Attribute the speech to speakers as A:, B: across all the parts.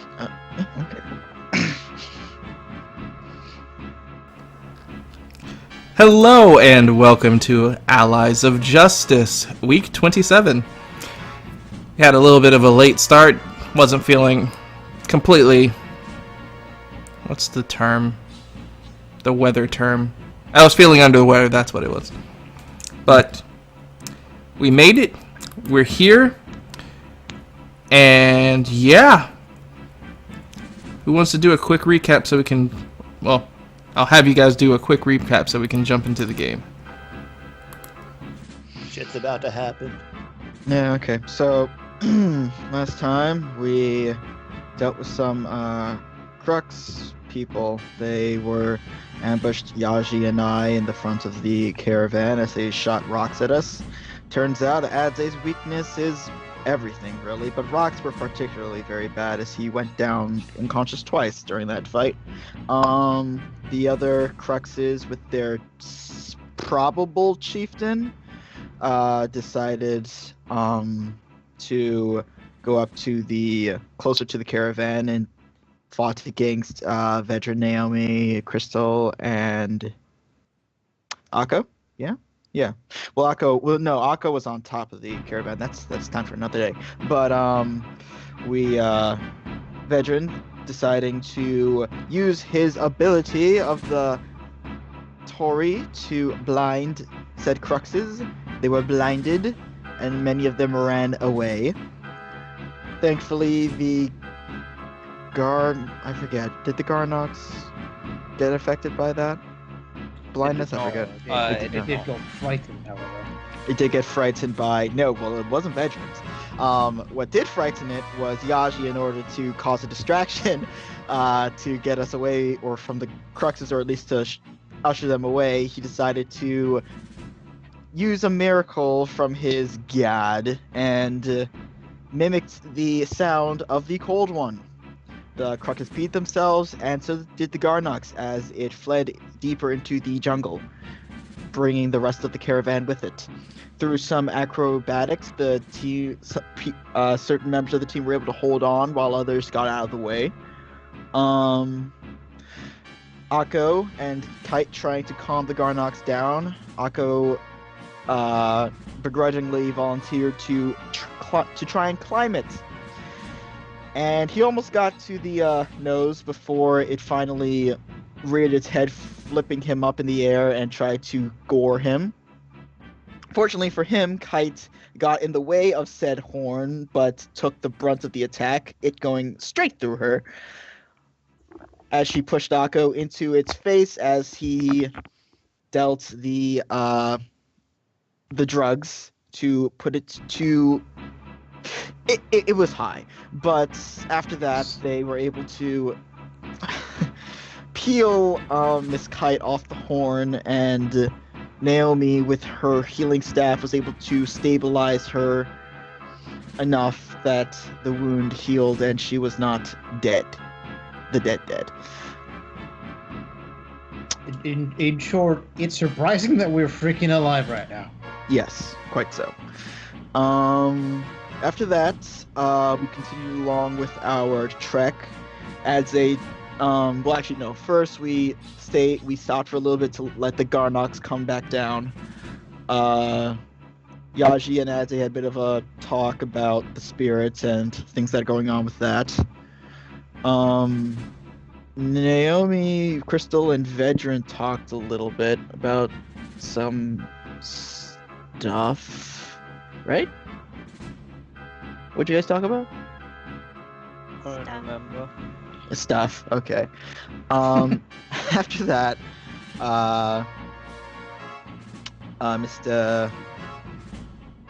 A: Okay.
B: Hello and welcome to Allies of Justice, week 27. Had a little bit of a late start, wasn't feeling completely. What's the term? The weather term. I was feeling under the weather, that's what it was. But we made it, we're here, and yeah. Who wants to do a quick recap so we can. Well, I'll have you guys do a quick recap so we can jump into the game.
C: Shit's about to happen.
A: Yeah, okay. So, last time we dealt with some Crux people. They were ambushed Yaji and I in the front of the caravan as they shot rocks at us. Turns out Adze's weakness is everything, really, but rocks were particularly very bad as he went down unconscious twice during that fight. The other Cruxes with their probable chieftain decided to go up to the closer to the caravan and fought against Vedra, Naomi, Crystal, and Akko. Yeah. Well, Akko was on top of the caravan. That's time for another day. But Vedran deciding to use his ability of the Tori to blind said Cruxes. They were blinded, and many of them ran away. Thankfully, I forget. Did the Garnox get affected by that? Blindness? I forget.
D: It did go frightened, however.
A: It did get frightened by... No, well, it wasn't Veterans. What did frighten it was Yaji in order to cause a distraction to get us away, or from the Cruxes, or at least to usher them away. He decided to use a miracle from his god and mimicked the sound of the Cold One. The Cruxes beat themselves, and so did the Garnox as it fled deeper into the jungle, bringing the rest of the caravan with it. Through some acrobatics, the team, certain members of the team were able to hold on while others got out of the way. Akko and Kite trying to calm the Garnox down. Akko begrudgingly volunteered to try and climb it. And he almost got to the nose before it finally reared its head, flipping him up in the air and tried to gore him. Fortunately for him, Kite got in the way of said horn, but took the brunt of the attack, it going straight through her, as she pushed Akko into its face as he dealt the drugs to put it to... It was high, but after that they were able to peel Miss Kite off the horn, and Naomi with her healing staff was able to stabilize her enough that the wound healed and she was not dead. The dead.
D: In short, it's surprising that we're freaking alive right now.
A: Yes, quite so. After that, we continued along with our trek as a, well, actually, no. First, we stopped for a little bit to let the Garnox come back down. Yaji and Adze had a bit of a talk about the spirits and things that are going on with that. Naomi, Crystal, and Vedran talked a little bit about some stuff, right? What'd you guys talk about?
C: I don't remember.
A: Stuff. Okay. After that, Mr.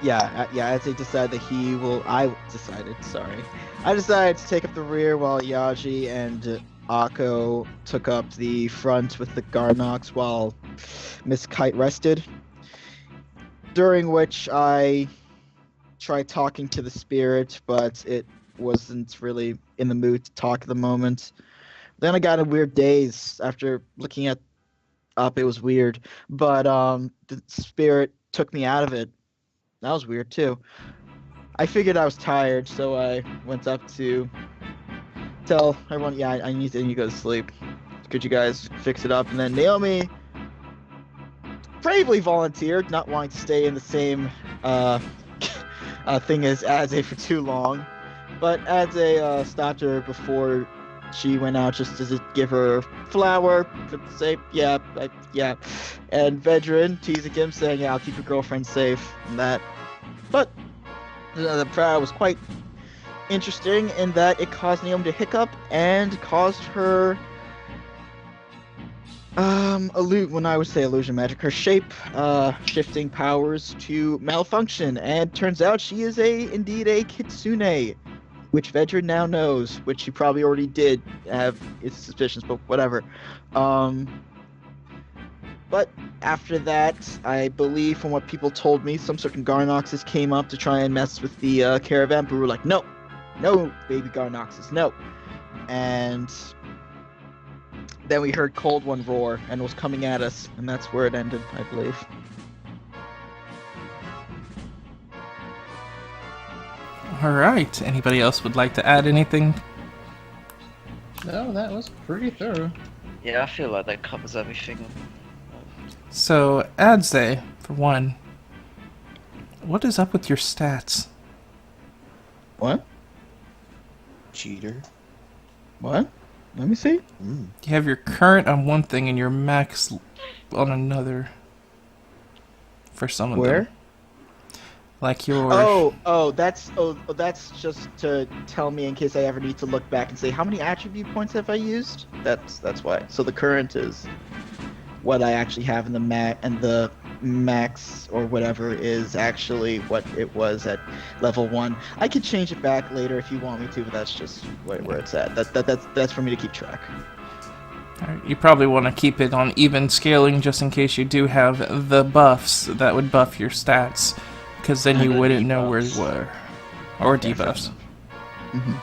A: As they decided that I decided to take up the rear while Yaji and Akko took up the front with the Garnox while Miss Kite rested. During which I tried talking to the spirit, but it wasn't really in the mood to talk at the moment. Then I got a weird daze after looking up. It was weird, but the spirit took me out of it. That was weird too. I figured I was tired, so I went up to tell everyone, yeah, I need to go to sleep. Could you guys fix it up? And then Naomi bravely volunteered, not wanting to stay in the same thing as Adze for too long. But Adze stopped her before she went out just to give her a flower, to say, yeah, yeah. And Vedran teasing him, saying, yeah, I'll keep your girlfriend safe, and that. But the flower was quite interesting in that it caused Naomi to hiccup and caused her when I would say illusion magic, her shape shifting powers to malfunction, and turns out she is indeed a kitsune, which Vedran now knows, which she probably already did have its suspicions, but whatever. But after that, I believe from what people told me, some certain Garnoxes came up to try and mess with the caravan, but we were like, no, baby Garnoxes, no. And then we heard Cold One roar and was coming at us, and that's where it ended, I believe.
B: Alright, anybody else would like to add anything?
D: No, that was pretty thorough.
C: Yeah, I feel like that covers everything.
B: So, Adze, for one, what is up with your stats?
A: What?
C: Cheater.
A: What? Let me see.
B: You have your current on one thing and your max on another. For some of
A: Where?
B: them. Like your...
A: That's just to tell me in case I ever need to look back and say how many attribute points have I used. That's why. So the current is what I actually have in the max or whatever is actually what it was at level 1. I could change it back later if you want me to, but that's just where it's at. That's for me to keep track.
B: Alright, you probably want to keep it on even scaling just in case you do have the buffs that would buff your stats. Because then you wouldn't know where you were. Or debuffs.
A: Mm-hmm.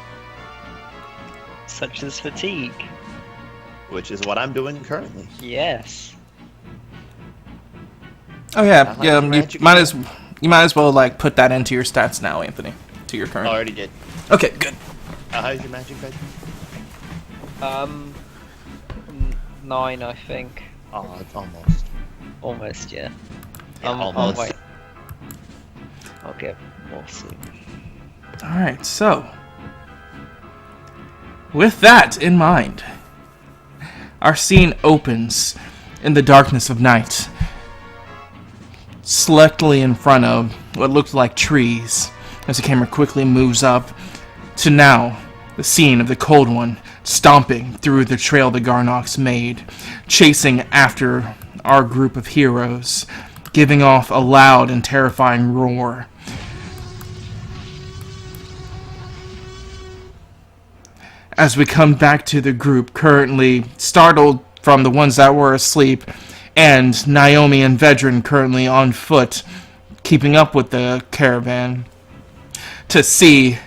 C: Such as fatigue.
E: Which is what I'm doing currently.
C: Yes.
B: Oh yeah,
E: like
B: yeah.
E: the
B: You
E: magic
B: might as well like put that into your stats now, Anthony. To your current.
E: I already did.
B: Okay, good.
E: How's your magic, bed?
C: 9, I think.
E: Oh, it's almost.
C: Almost, yeah.
E: Yeah,
C: I'll
E: almost.
C: wait. I'll get more soon.
B: Alright, so. With that in mind, our scene opens in the darkness of night. Slightly in front of what looked like trees, as the camera quickly moves up to now the scene of the Cold One stomping through the trail the Garnox made, chasing after our group of heroes, giving off a loud and terrifying roar. As we come back to the group, currently startled from the ones that were asleep, and Naomi and Vedran currently on foot, keeping up with the caravan, to see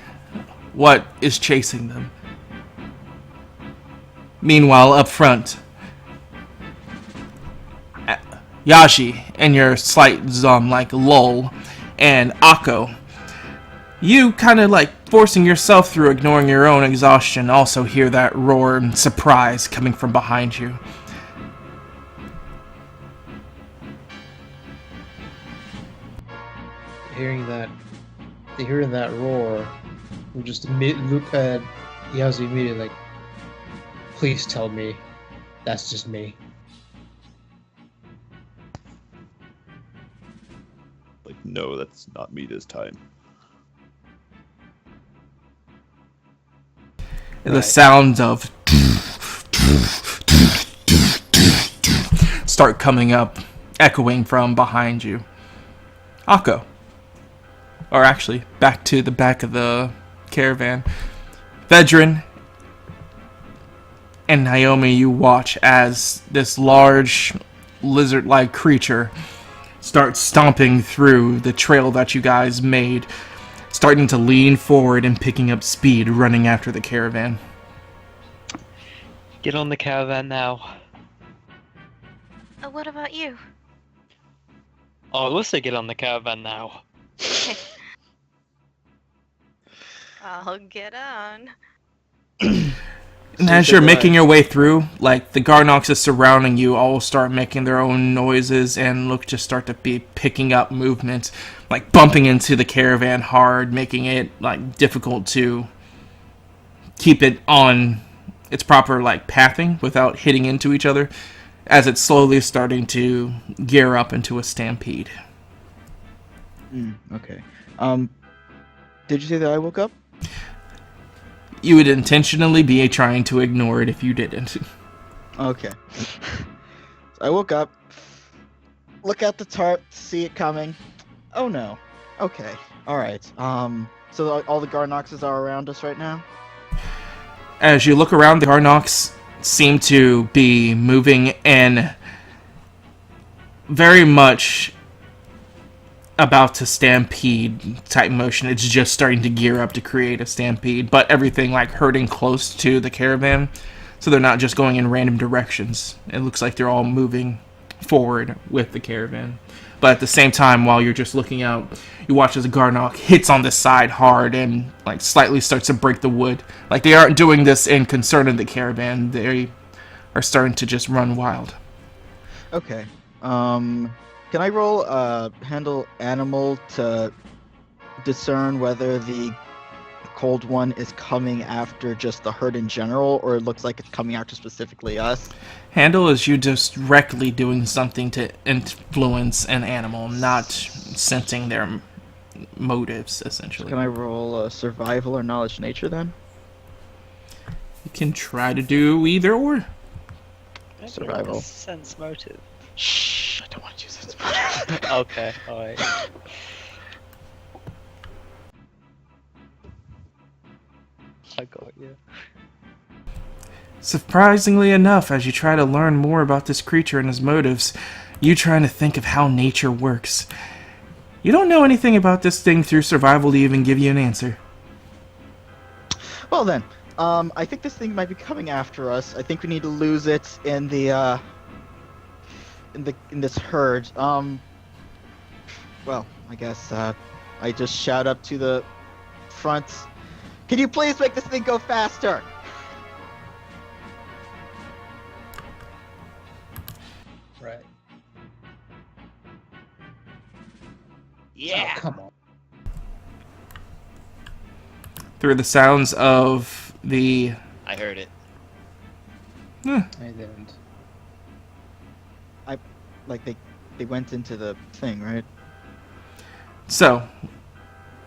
B: what is chasing them. Meanwhile, up front, Yashi, in your slight lull, and Akko, you kind of forcing yourself through ignoring your own exhaustion, also hear that roar and surprise coming from behind you.
D: Hearing that roar, we just look at Yazu immediately like, please tell me that's just me.
E: Like, no, that's not me this time.
B: The sounds of start coming up, echoing from behind you. Akko. Or actually, back to the back of the caravan. Vedran and Naomi, you watch as this large lizard-like creature starts stomping through the trail that you guys made, starting to lean forward and picking up speed, running after the caravan.
C: Get on the caravan now.
F: What about you?
C: I'll also get on the caravan now.
F: I'll get on.
B: And
A: So
B: as
A: you
B: you're
A: said
B: making
A: that
B: your way through, like, the Garnoxes surrounding you all start making their own noises and look to start to be picking up movement, like bumping into the caravan hard, making it, like, difficult to keep it on its proper, like, pathing without hitting into each other, as it's slowly starting to gear up into a stampede.
A: Okay. Did you say that I woke up?
B: You would intentionally be trying to ignore it if you didn't.
A: Okay. So I woke up, look at the tarp, see it coming. Oh no. Okay. All right. So all the Garnoxes are around us right now.
B: As you look around, the Garnox seem to be moving in very much about to stampede type motion. It's just starting to gear up to create a stampede, but everything like herding close to the caravan, so they're not just going in random directions. It looks like they're all moving forward with the caravan. But at the same time, while you're just looking out, you watch as a Garnock hits on the side hard and like slightly starts to break the wood. Like they aren't doing this in concern of the caravan. They are starting to just run wild.
A: Okay. Can I roll handle animal to discern whether the cold one is coming after just the herd in general, or it looks like it's coming after specifically us?
B: Handle is you just directly doing something to influence an animal, not sensing their motives, essentially.
A: Can I roll survival or knowledge nature then?
B: You can try to do either or.
C: Maybe
A: Survival.
C: Sense motive.
A: Shh, I don't want to use this.
C: Okay, alright. I got you.
B: Surprisingly enough, as you try to learn more about this creature and his motives, you trying to think of how nature works. You don't know anything about this thing through survival to even give you an answer.
A: Well then, I think this thing might be coming after us. I think we need to lose it in the in this herd. Well, I guess I just shout up to the front. Can you please make this thing go faster?
D: Right.
C: Yeah!
D: Oh, come on.
B: Through the sounds of the...
E: I heard it.
D: I didn't.
A: Like they went into the thing, right?
B: So,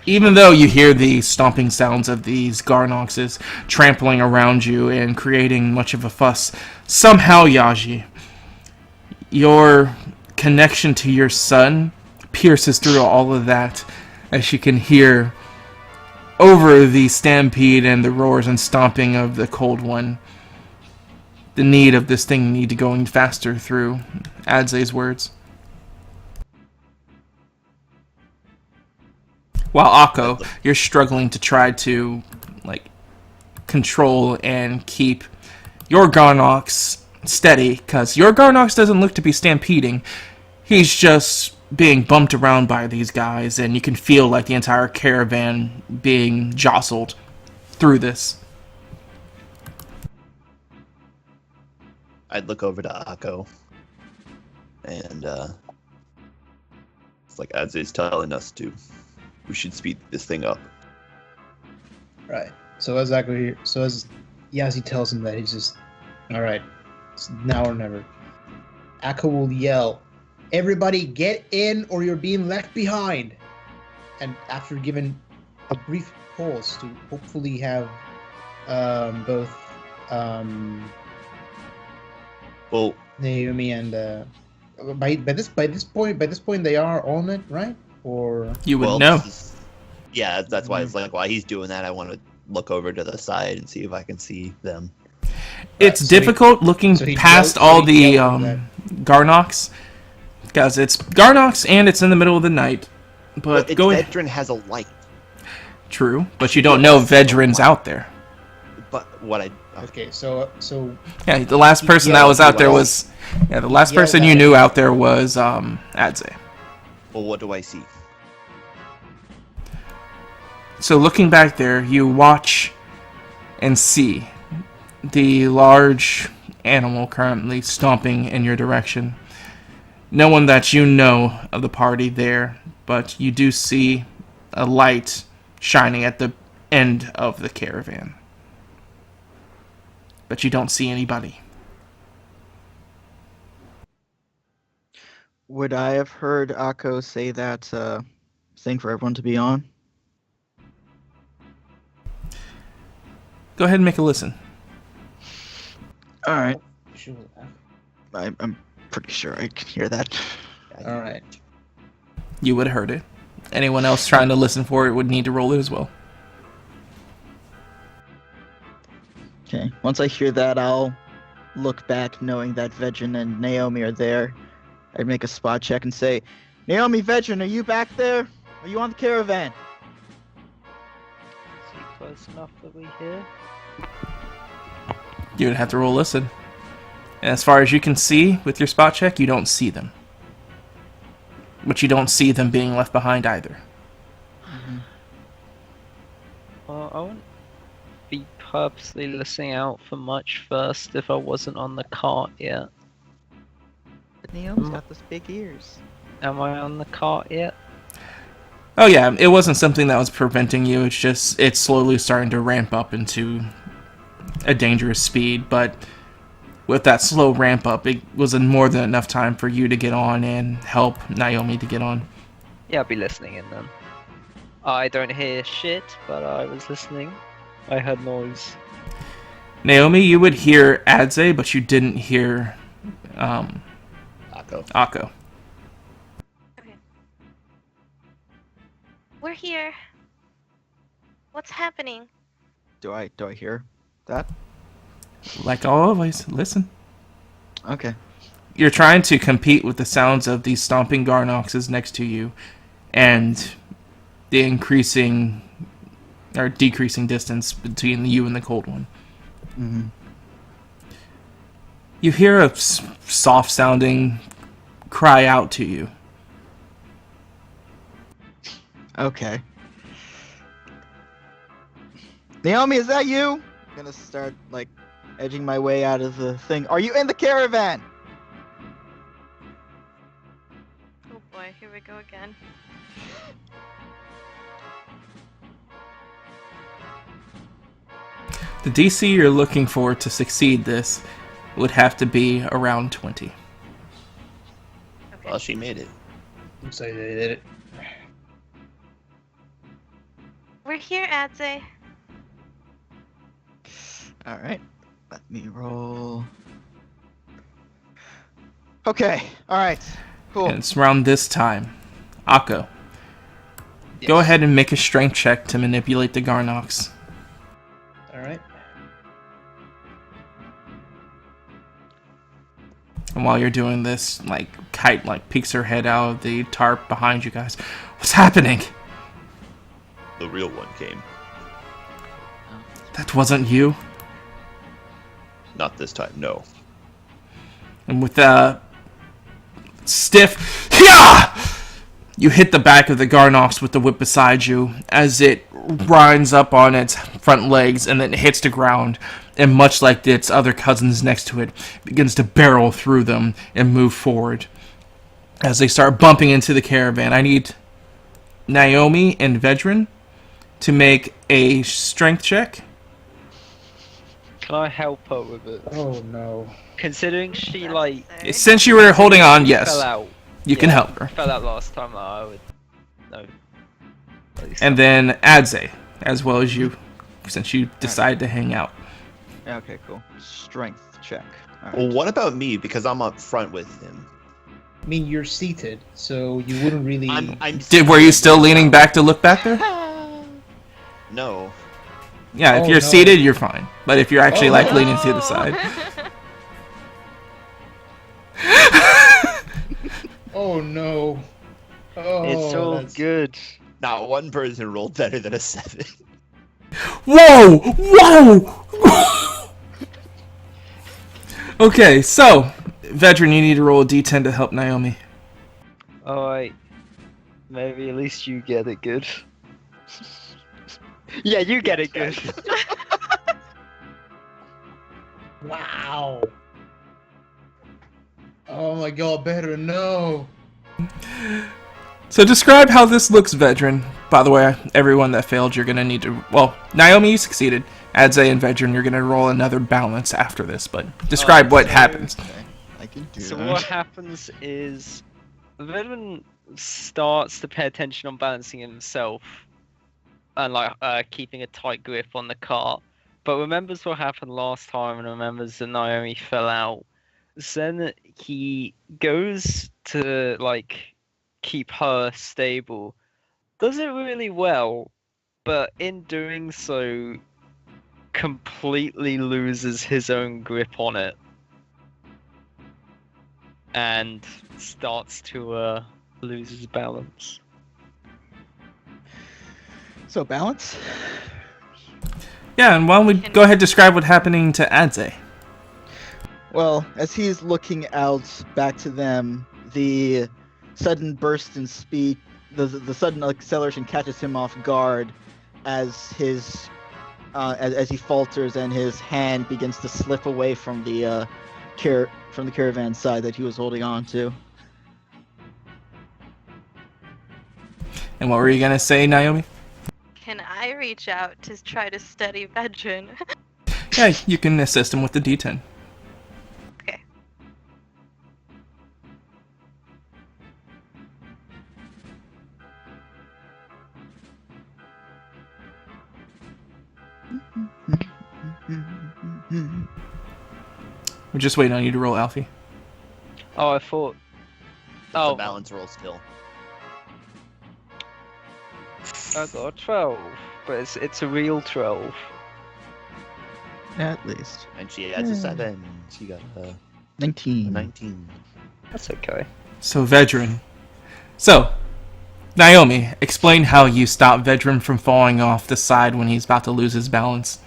B: even though you hear the stomping sounds of these Garnoxes trampling around you and creating much of a fuss, somehow, Yaji, your connection to your son pierces through all of that, as you can hear over the stampede and the roars and stomping of the cold one, the need of this thing need to going faster through Adze's words. While Akko, you're struggling to try to like control and keep your Garnox steady, because your Garnox doesn't look to be stampeding. He's just being bumped around by these guys, and you can feel like the entire caravan being jostled through this.
E: I'd look over to Akko, and it's like Adze's telling us to. We should speed this thing up.
D: Right. So as Yazi tells him that, he's just, all right, it's now or never. Akko will yell, "Everybody get in or you're being left behind." And after giving a brief pause to hopefully have both
E: Well,
D: Naomi and by this point they are on it, right? Or
B: You would
E: well,
B: know.
E: Yeah, that's why it's like while he's doing that, I want to look over to the side and see if I can see them.
B: It's
D: so
B: difficult looking past all the Garnox, because it's Garnox and it's in the middle of the night. But
E: Well,
B: going
E: Vedran has a light,
B: true, but you don't know Vedran's out there.
E: but what I
D: okay, so
B: Yeah, the last person that was out there was the last person you knew out there was Adze.
E: well, what do I see?
B: So looking back there, you watch and see the large animal currently stomping in your direction. No one that you know of the party there, but you do see a light shining at the end of the caravan. But you don't see anybody.
A: Would I have heard Akko say that thing for everyone to be on?
B: Go ahead and make a listen.
A: All right.
D: Sure.
A: I'm pretty sure I can hear that.
D: All right.
B: You would have heard it. Anyone else trying to listen for it would need to roll it as well.
A: Okay. Once I hear that, I'll look back knowing that Vedran and Naomi are there. I'd make a spot check and say, Naomi, Vedran, are you back there? Are you on the caravan?
C: Is he close enough that we hear?
B: You would have to roll listen. And as far as you can see with your spot check, you don't see them. But you don't see them being left behind either.
C: Well, I wouldn't be purposely listening out for much first if I wasn't on the cart yet.
A: But Naomi's got those big ears.
C: Am I on the cart yet?
B: Oh yeah, it wasn't something that was preventing you. It's slowly starting to ramp up into a dangerous speed, but with that slow ramp up, it was more than enough time for you to get on and help Naomi to get on.
C: Yeah, I'll be listening in then. I don't hear shit, but I was listening. I heard noise.
B: Naomi, you would hear Adze, but you didn't hear
E: Akko.
B: Akko.
F: Okay. We're here. What's happening?
A: Do I hear that?
B: Like always, listen.
A: Okay.
B: You're trying to compete with the sounds of these stomping Garnoxes next to you, and the increasing or decreasing distance between you and the cold one.
A: Mm-hmm.
B: You hear a soft-sounding cry out to you.
A: Okay. Naomi, is that you? I'm gonna start, like, edging my way out of the thing. Are you in the caravan?
F: Oh boy, here we go again.
B: The DC you're looking for to succeed this would have to be around 20.
F: Okay.
E: Well, she made it.
D: Looks like they did it.
F: We're here, Adze.
A: Alright. Let me roll. Okay. Alright. Cool.
B: And it's around this time. Akko, go ahead and make a strength check to manipulate the Garnox.
D: All right.
B: And while you're doing this, Kite peeks her head out of the tarp behind you guys. What's happening?
E: The real one came.
B: That wasn't you.
E: Not this time, no.
B: And with a stiff, yeah, you hit the back of the Garnox with the whip beside you as it grinds up on its front legs and then hits the ground. And much like its other cousins next to it, begins to barrel through them and move forward. As they start bumping into the caravan, I need Naomi and Vedran to make a strength check.
C: Can I help her with it?
D: Oh no.
C: Considering she
F: Necessary.
B: Since you were holding on,
C: fell
B: yes,
C: out.
B: you can help her.
C: Fell out last time. I would. No. At least
B: And then Adze, as well as you, since you decided to hang out.
A: Okay, cool. Strength check. Alright.
E: Well, what about me? Because I'm up front with him.
D: I mean, you're seated, so you wouldn't really.
B: Were you still leaning back to look back there?
E: No.
B: Yeah, if
D: Oh,
B: you're
D: no.
B: seated, you're fine. But if you're actually
D: Oh,
B: leaning to the side.
D: Oh no. Oh,
C: it's all
D: that's-
C: good.
E: Not one person rolled better than a 7.
B: Whoa! Whoa! Okay, so, Vedran, you need to roll a d10 to help Naomi.
C: Alright. Maybe at least you get it good. Yeah, you get it good.
D: Wow. Oh my god, better no.
B: So describe how this looks, Vedran. By the way, everyone that failed, you're going to need to... Well, Naomi, you succeeded. Adze and Vedran, you're going to roll another balance after this, but describe what happens.
A: Okay, I can do
C: So
A: that.
C: what happens is Vedran starts to pay attention on balancing himself and like keeping a tight grip on the cart, but remembers what happened last time and remembers that Naomi fell out. Then he goes to like keep her stable, does it really well, but in doing so completely loses his own grip on it and starts to lose his balance.
A: So balance.
B: Yeah, and why don't we go ahead and describe what's happening to Adze?
A: Well, as he's looking out back to them, the sudden burst in speed, the sudden acceleration catches him off guard as his as he falters and his hand begins to slip away from the caravan side that he was holding on to.
B: And what were you going to say, Naomi?
F: Can I reach out to try to steady Vedran?
B: Yeah, you can assist him with the D10.
F: Okay.
B: We're just waiting on you to roll, Alfie.
C: Oh, I thought.
E: The
C: Oh,
E: balance roll still.
C: I got a 12, but it's a real 12.
A: At least
E: And she adds a 7. She got a
A: 19.
E: 19.
C: That's okay.
B: So, Vedran. So, Naomi, explain how you stop Vedran from falling off the side when he's about to lose his balance.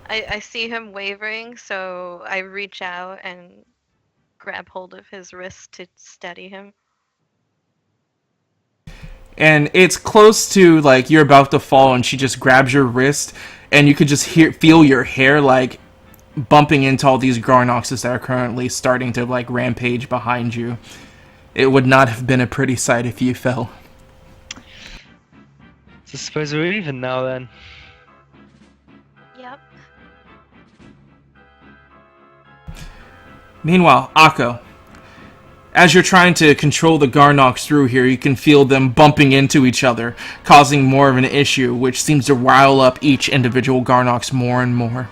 F: I see him wavering, so I reach out and grab hold of his wrist to steady him.
B: And it's close to, like, you're about to fall and she just grabs your wrist and you could just feel your hair, like, bumping into all these Garnoxes that are currently starting to, like, rampage behind you. It would not have been a pretty sight if you fell.
C: So I suppose we're even now then.
F: Yep.
B: Meanwhile, Akko, as you're trying to control the Garnox through here, you can feel them bumping into each other, causing more of an issue, which seems to rile up each individual Garnox more and more.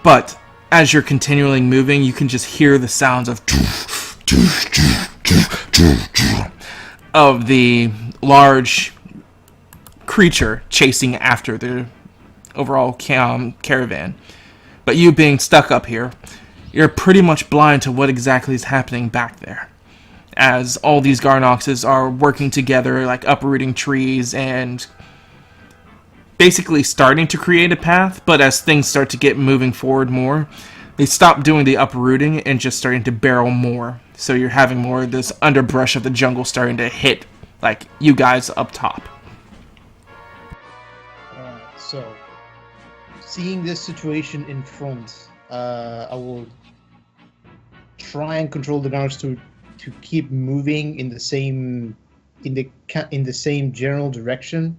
B: But as you're continually moving, you can just hear the sounds of the large creature chasing after the overall caravan. But you being stuck up here, you're pretty much blind to what exactly is happening back there. As all these Garnoxes are working together, like uprooting trees and basically starting to create a path, but as things start to get moving forward more, they stop doing the uprooting and just starting to barrel more. So you're having more of this underbrush of the jungle starting to hit, like, you guys up top.
D: Alright, so seeing this situation in front, I will try and control the Garnox to keep moving in the same general direction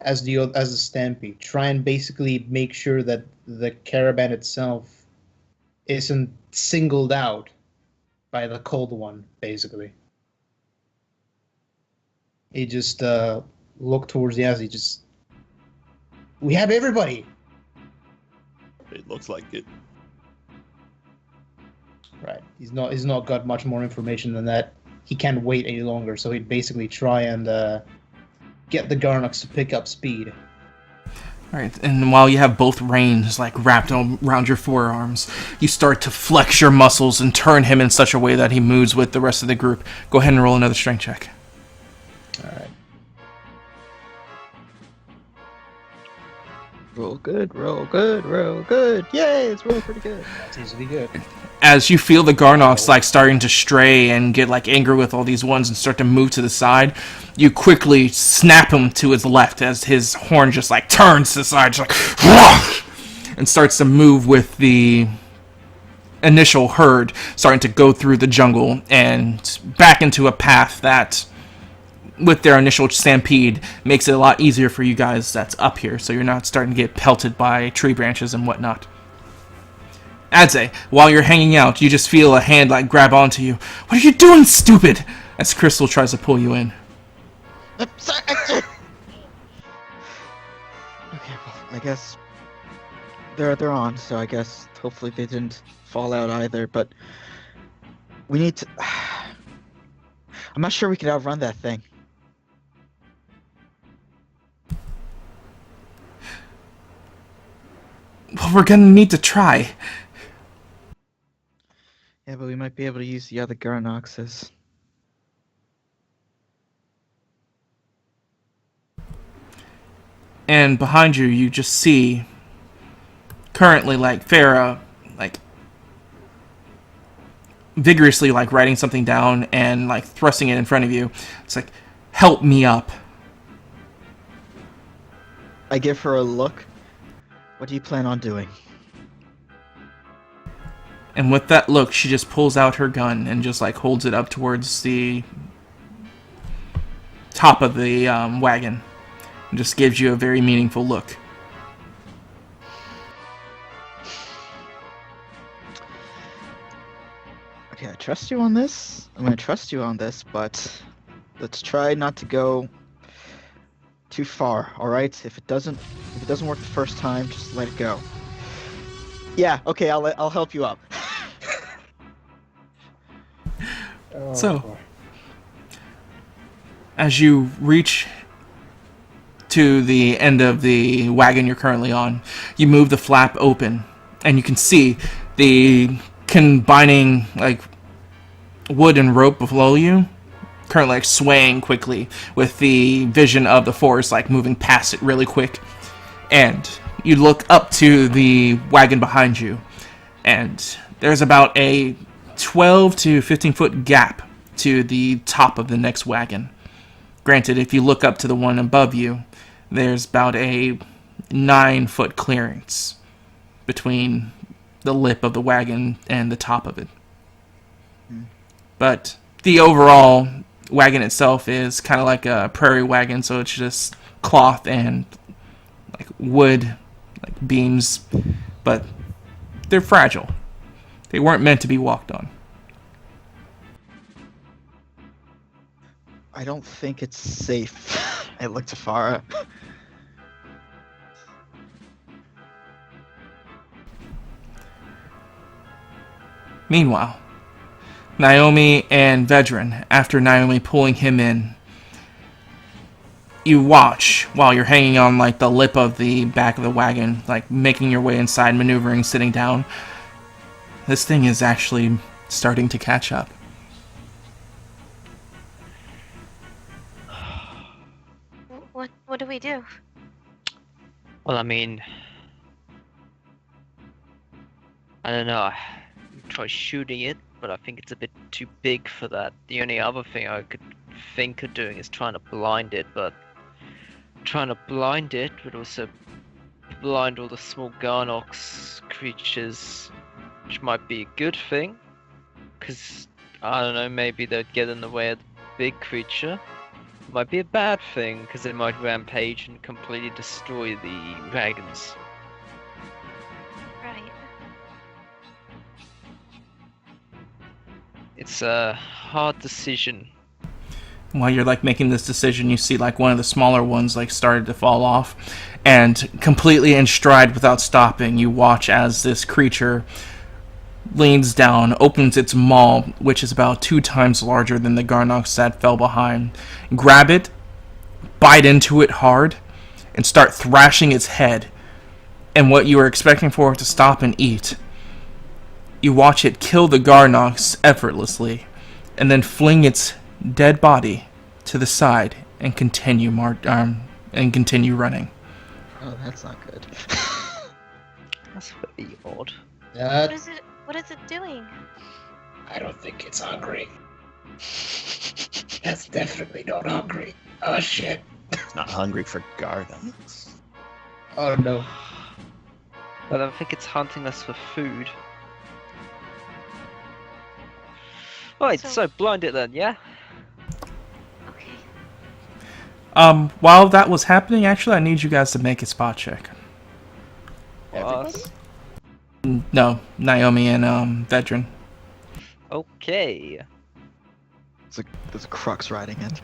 D: as the stampede. Try and basically make sure that the caravan itself isn't singled out by the cold one. Basically, he just look towards the Yazzie. Just, we have everybody.
E: It looks like it.
D: Right. He's not got much more information than that. He can't wait any longer, so he'd basically try and get the Garnox to pick up speed.
B: Alright, and while you have both reins, like, wrapped around your forearms, you start to flex your muscles and turn him in such a way that he moves with the rest of the group. Go ahead and roll another strength check.
D: Alright.
A: Roll good, roll good, roll good. Yay, it's rolling pretty good.
D: That's easily good.
B: As you feel the Garnox, like, starting to stray and get, like, angry with all these ones and start to move to the side, you quickly snap him to his left as his horn just, like, turns to the side, just like, and starts to move with the initial herd, starting to go through the jungle and back into a path that, with their initial stampede, makes it a lot easier for you guys that's up here, so you're not starting to get pelted by tree branches and whatnot. Adze, while you're hanging out, you just feel a hand like grab onto you. What are you doing, stupid? As Crystal tries to pull you in.
A: Sorry. Okay, well, I guess they're on, so I guess hopefully they didn't fall out either, but we need to... I'm not sure we can outrun that thing.
B: Well, we're gonna need to try.
A: Yeah, but we might be able to use the other Garnoxes.
B: And behind you, you just see currently like Farah like vigorously like writing something down and like thrusting it in front of you. It's like, help me up.
A: I give her a look. What do you plan on doing?
B: And with that look, she just pulls out her gun and just like holds it up towards the top of the wagon. And just gives you a very meaningful look.
A: Okay, I trust you on this. I'm gonna trust you on this, but let's try not to go too far. All right? If it doesn't work the first time, just let it go. Yeah. Okay. I'll help you up.
B: So, as you reach to the end of the wagon you're currently on, you move the flap open, and you can see the combining like wood and rope below you, currently like swaying quickly with the vision of the forest like moving past it really quick. And you look up to the wagon behind you, and there's about a 12 to 15 foot gap to the top of the next wagon. Granted, if you look up to the one above you, there's about a 9 foot clearance between the lip of the wagon and the top of it. But the overall wagon itself is kind of like a prairie wagon, so it's just cloth and like wood, like beams, but they're fragile. They weren't meant to be walked on.
A: I don't think it's safe. I look to Farah.
B: Meanwhile, Naomi and Vedran, after Naomi pulling him in, you watch while you're hanging on like the lip of the back of the wagon, like making your way inside, maneuvering, sitting down. This thing is actually starting to catch up.
F: What do we do?
C: Well, I mean, I don't know. Try shooting it, but I think it's a bit too big for that. The only other thing I could think of doing is trying to blind it, but trying to blind it would also blind all the small Garnox creatures, which might be a good thing, because, I don't know, maybe they'd get in the way of the big creature. Might be a bad thing, because it might rampage and completely destroy the wagons.
F: Right.
C: It's a hard decision.
B: While you're like making this decision, you see like one of the smaller ones like started to fall off, and completely in stride without stopping, you watch as this creature leans down, opens its maw, which is about 2 times larger than the Garnox that fell behind, grab it, bite into it hard, and start thrashing its head. And what you were expecting for it to stop and eat, you watch it kill the Garnox effortlessly, and then fling its dead body to the side and continue running.
A: Oh, that's not good.
C: That's very odd.
F: What is it doing?
D: I don't think it's hungry. That's definitely not hungry. Oh shit.
E: It's not hungry for gardens.
D: Oh no.
C: But I think it's hunting us for food. Alright, so blind it then, yeah?
F: Okay.
B: While that was happening, actually, I need you guys to make a spot check.
E: Everybody?
C: Us.
B: No, Naomi and Vedran.
C: Okay.
A: There's a crux riding it.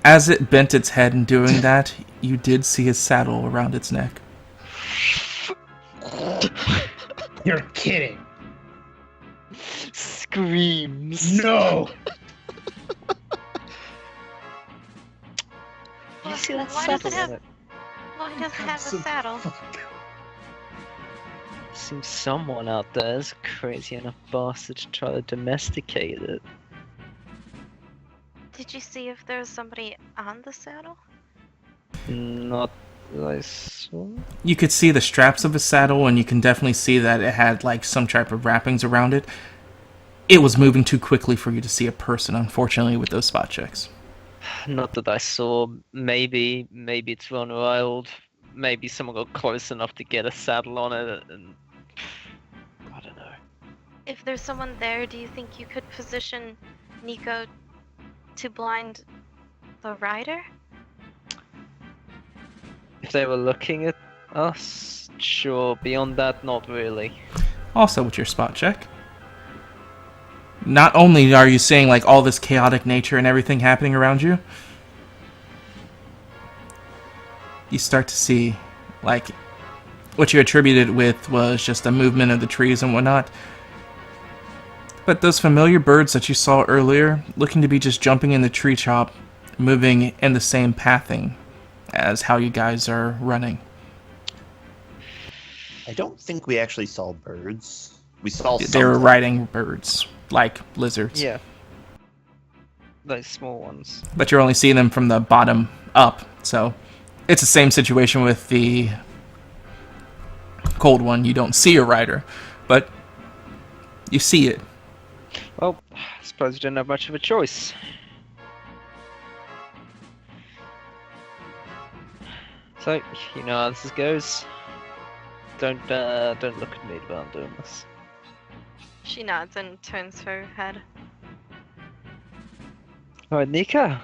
B: As it bent its head in doing that, you did see his saddle around its neck.
D: You're kidding.
C: Screams.
D: No.
C: You see that
F: Why does
C: saddle
F: it have?
C: on it?
F: Why does it have a saddle?
C: Seems someone out there is crazy enough bastard to try to domesticate it.
F: Did you see if there was somebody on the saddle?
C: Not that I saw.
B: You could see the straps of his saddle, and you can definitely see that it had like some type of wrappings around it. It was moving too quickly for you to see a person, unfortunately, with those spot checks.
C: Not that I saw. Maybe it's run wild. Maybe someone got close enough to get a saddle on it, and I don't know.
F: If there's someone there, do you think you could position Nico to blind the rider?
C: If they were looking at us, sure. Beyond that, not really.
B: Also, with your spot check, not only are you seeing like all this chaotic nature and everything happening around you, you start to see like what you attributed with was just the movement of the trees and whatnot. But those familiar birds that you saw earlier, looking to be just jumping in the tree top, moving in the same pathing as how you guys are running.
E: I don't think we actually saw birds. We saw
B: They were
E: something.
B: riding birds, like lizards.
C: Yeah. Those small ones.
B: But you're only seeing them from the bottom up, so it's the same situation with the cold one. You don't see a rider, but you see it.
C: Well, I suppose we didn't have much of a choice. So, you know how this goes. Don't look at me while I'm doing this.
F: She nods and turns her head.
C: Alright, Nika.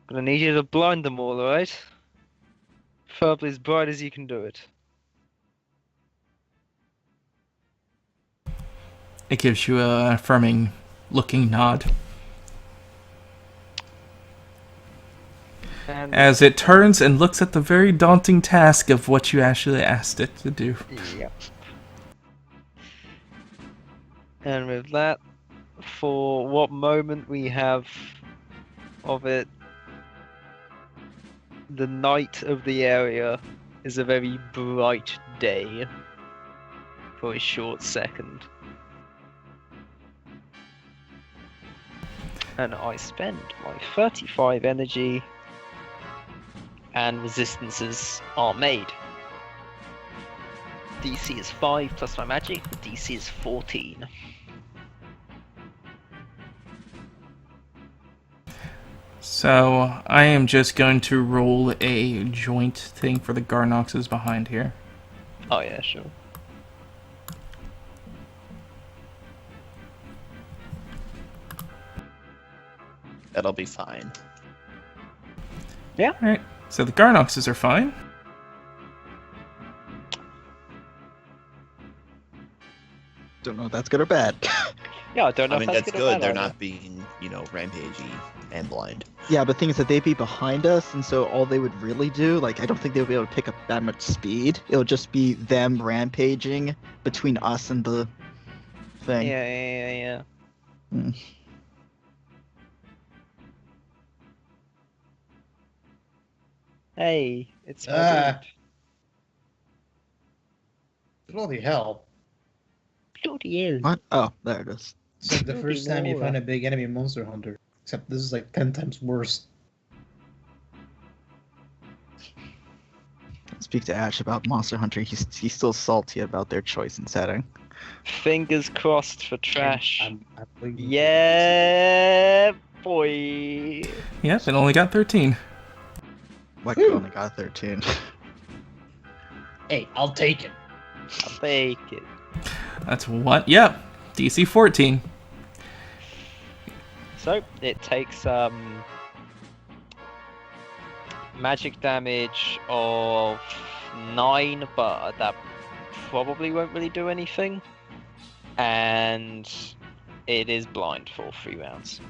C: Gonna need you to blind them all, alright? Preferably as bright as you can do it.
B: It gives you a affirming looking nod.
C: And
B: As it turns and looks at the very daunting task of what you actually asked it to do.
C: Yep. And with that, for what moment we have of it, the night of the area is a very bright day for a short second. And I spend my 35 energy and resistances are made. DC is 5 plus my magic, the DC is 14.
B: So I am just going to roll a joint thing for the Garnoxes behind here.
C: Oh yeah, sure.
E: That'll be fine.
B: Alright, so the Garnoxes are fine.
A: Don't know if that's good or bad.
C: Yeah, I don't know
E: I mean,
C: if
E: that's
C: that's
E: good. They're
C: either.
E: not being, rampagey and blind.
A: Yeah, but the thing is that they'd be behind us, and so all they would really do, like, I don't think they would be able to pick up that much speed. It would just be them rampaging between us and the thing.
C: Yeah.
A: Hmm.
C: Hey, it's my
D: Ah.
C: dude.
D: Bloody hell.
C: Bloody hell.
A: What? Oh, there it is.
D: It's like the
C: Bloody
D: first time you
C: Nora.
D: find a big enemy monster hunter. Except this is like 10 times worse.
A: Speak to Ash about Monster Hunter. He's still salty about their choice in setting.
C: Fingers crossed for trash.
D: I'm waiting for
C: Yeah, boy.
B: Yep, it only got 13.
A: White girl only got a 13.
D: Hey, I'll take it.
C: I'll take it.
B: That's what? Yeah, DC 14.
C: So it takes magic damage of 9, but that probably won't really do anything. And it is blind for 3 rounds.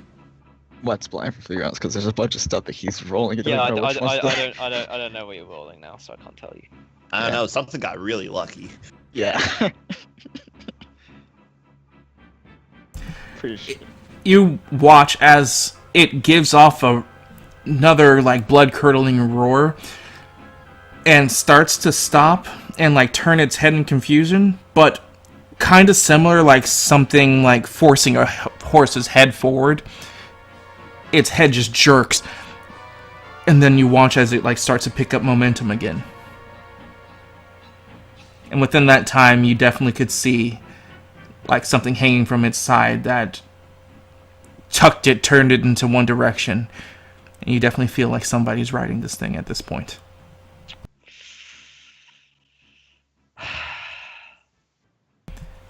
A: What's blind for 3 rounds? Because there's a bunch of stuff that he's rolling. You don't
C: Yeah,
A: even know which one's blind.
C: I don't know what you're rolling now, so I can't tell you.
E: I don't know. Something got really lucky.
A: Yeah. Pretty sure.
B: You watch as it gives off another like blood-curdling roar and starts to stop and like turn its head in confusion, but kind of similar, like something like forcing a horse's head forward. Its head just jerks, and then you watch as it like starts to pick up momentum again. And within that time, you definitely could see like something hanging from its side that tucked it, turned it into one direction. And you definitely feel like somebody's riding this thing at this point.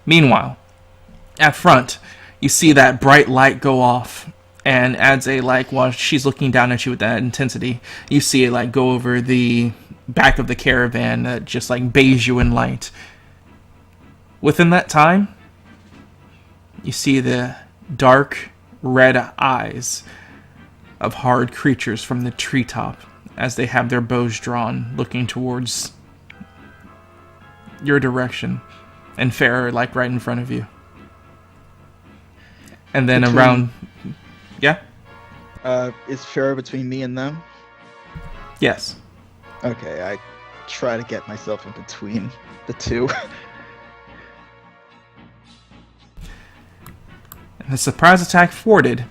B: Meanwhile, at front, you see that bright light go off, and adds a like while she's looking down at you with that intensity, you see it like go over the back of the caravan that just like bathes you in light. Within that time, you see the dark red eyes of hard creatures from the treetop as they have their bows drawn, looking towards your direction, and Farah like right in front of you. And then around... Yeah?
A: Is Farah between me and them?
B: Yes.
A: Okay, I try to get myself in between the two.
B: And the surprise attack thwarted.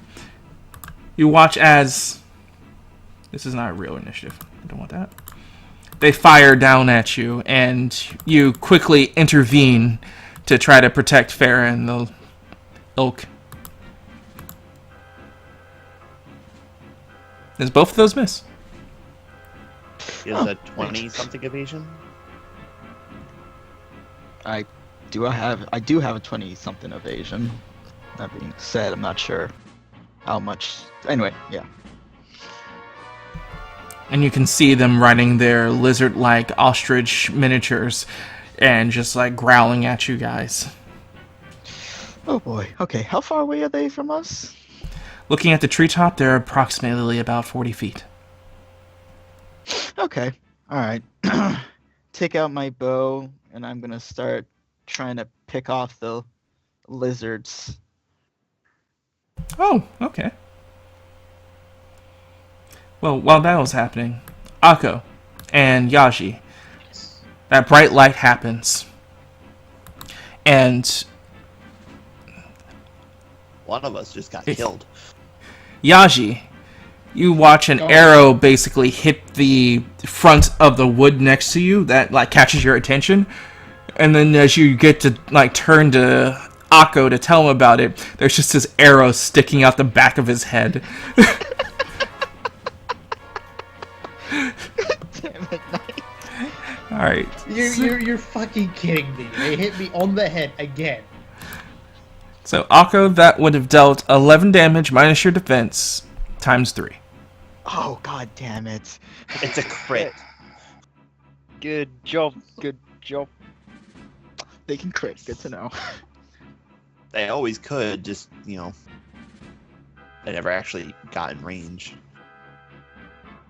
B: You watch as... This is not a real initiative. I don't want that. They fire down at you, and you quickly intervene to try to protect Farah and the ilk. Does both of those miss?
E: Is a 20-something evasion?
A: I do have a 20-something evasion. That being said, I'm not sure how much. Anyway, yeah.
B: And you can see them riding their lizard-like ostrich miniatures and just like growling at you guys.
A: Oh boy. Okay, how far away are they from us?
B: Looking at the treetop, they're approximately about 40 feet.
A: Okay. Alright. Take out my bow, and I'm gonna start trying to pick off the lizards.
B: Oh, okay. Well, while that was happening, Akko and Yaji, that bright light happens. And
E: One of us just got killed.
B: Yaji, you watch an arrow basically hit the front of the wood next to you that like catches your attention, and then as you get to like turn to Akko to tell him about it, there's just this arrow sticking out the back of his head.
A: Damn it,
B: All right.
D: You're fucking kidding me. They hit me on the head again.
B: So Akko, that would have dealt 11 damage minus your defense times 3.
A: Oh, god damn it.
E: It's a crit.
C: Good job, good job.
A: They can crit, good to know.
E: They always could, just, they never actually got in range.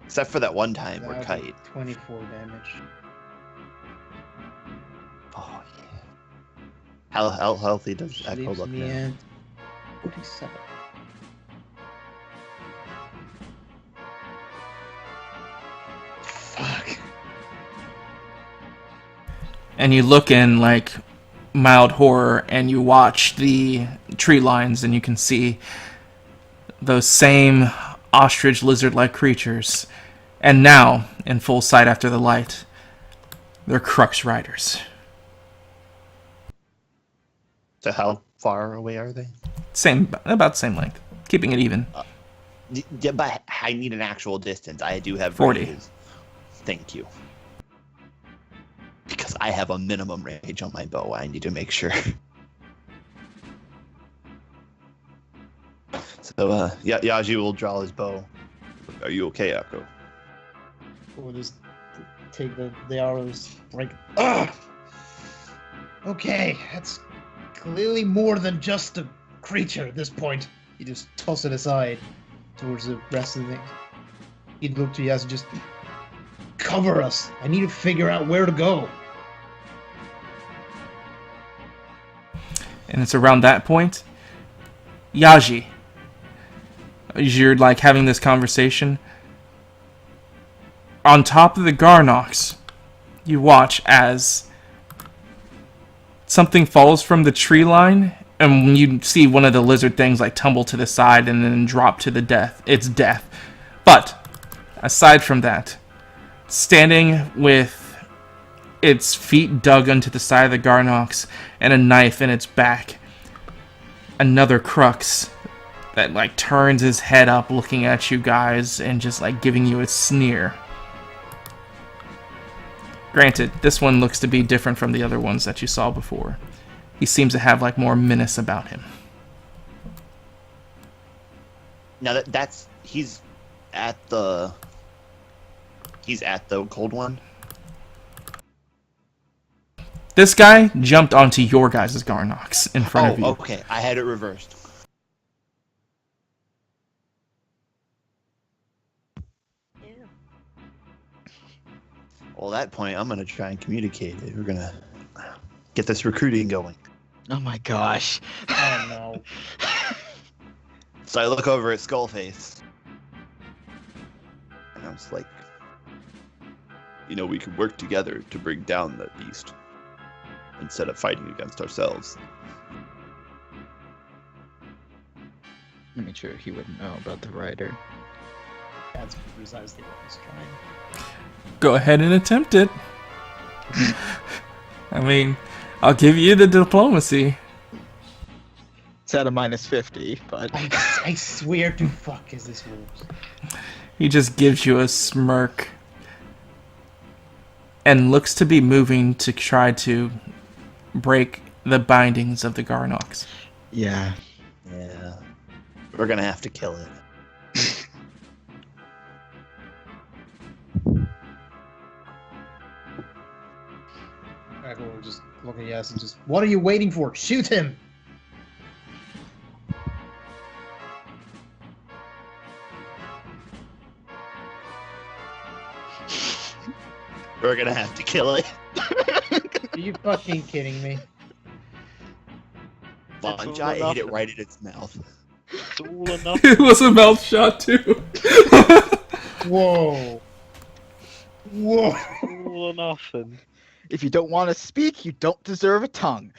E: Except for that one time where Kite.
D: 24 damage.
E: Oh, yeah. How healthy does Echo
D: Leaves
E: look
D: me
E: now?
D: at 47. Fuck.
B: And you look in like mild horror and you watch the tree lines and you can see those same ostrich lizard-like creatures. And now, in full sight after the light, they're Crux Riders.
E: So how far away are they?
B: About the same length. Keeping it even.
E: Yeah, but I need an actual distance. I do have
B: 40.
E: ranges. Thank you. Because I have a minimum range on my bow. I need to make sure. So, Yaji will draw his bow. Are you okay, Akko?
D: We'll just take the arrows, break. Ugh! Okay, that's clearly more than just a creature at this point. You just toss it aside towards the rest of the things. He'd look to Yas and just cover us. I need to figure out where to go.
B: And it's around that point, Yaji, as you're like having this conversation, on top of the Garnox, you watch as something falls from the tree line, and you see one of the lizard things like tumble to the side and then drop to the death. It's death. But aside from that, standing with its feet dug into the side of the Garnox and a knife in its back, another Crux that like turns his head up looking at you guys and just like giving you a sneer. Granted, this one looks to be different from the other ones that you saw before. He seems to have like more menace about him.
E: Now he's at the cold one.
B: This guy jumped onto your guys' Garnox in front of you.
E: Okay. I had it reversed.
F: Yeah.
E: Well, at that point, I'm gonna try and communicate it. We're gonna get this recruiting going.
A: Oh my gosh.
D: Oh no.
E: So I look over at Skullface, and I'm just like, we could work together to bring down that beast instead of fighting against ourselves.
A: Let me sure he wouldn't know about the rider.
D: That's precisely what he's trying.
B: Go ahead and attempt it. I mean, I'll give you the diplomacy.
A: It's at a -50, but
D: I swear to fuck is this wolves.
B: He just gives you a smirk and looks to be moving to try to break the bindings of the Garnox.
A: yeah.
E: Yeah. We're gonna have to kill it.
D: Echo will just look at Yas and just, what are you waiting for? Shoot him!
E: We're gonna have to kill it.
D: Are you fucking kidding me?
E: Bonjai hit it right in its mouth.
C: It's all enough.
B: It was a mouth shot too.
D: Whoa. Whoa.
C: All or nothing.
A: If you don't want to speak, you don't deserve a tongue.